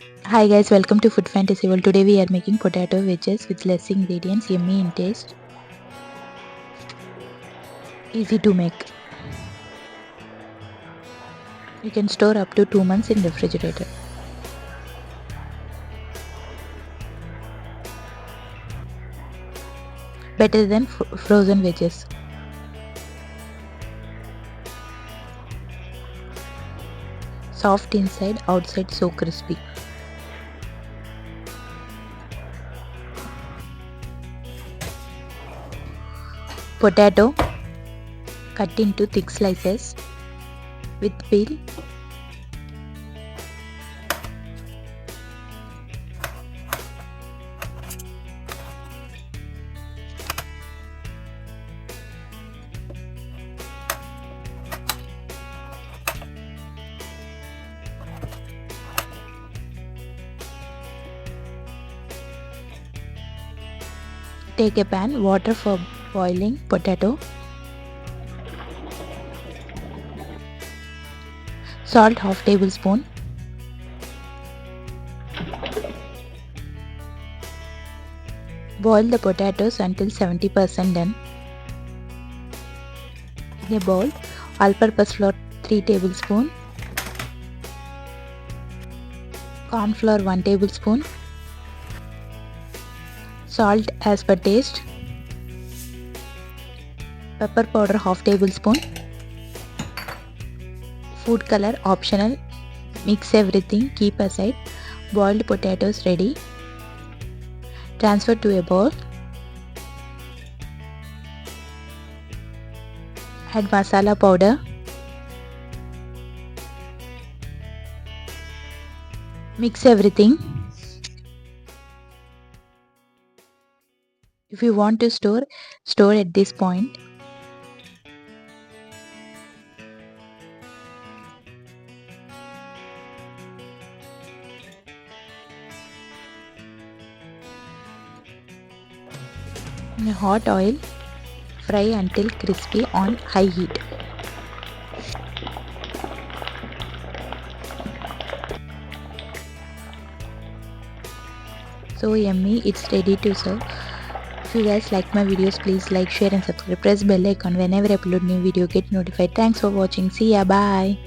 Hi guys, welcome to Food Fantasy World. Today we are making potato wedges with less ingredients, yummy in taste, easy to make. You can store up to 2 months in refrigerator. Better than frozen wedges. Soft inside, outside so crispy. Potato cut into thick slices with peel. Take a pan, water for boiling potato. Salt half tablespoon. Boil the potatoes until 70% done. In a bowl, all-purpose flour 3 tablespoon, corn flour 1 tablespoon, salt as per taste, pepper powder half tablespoon, food color optional. Mix everything, keep aside. Boiled potatoes ready. Transfer to a bowl. Add masala powder. Mix everything. If you want to store at this point. In a hot oil, fry until crispy on high heat. So yummy, it's ready to serve. If you guys like my videos, please like, share and subscribe. Press bell icon whenever I upload new video, get notified. Thanks for watching. See ya, bye.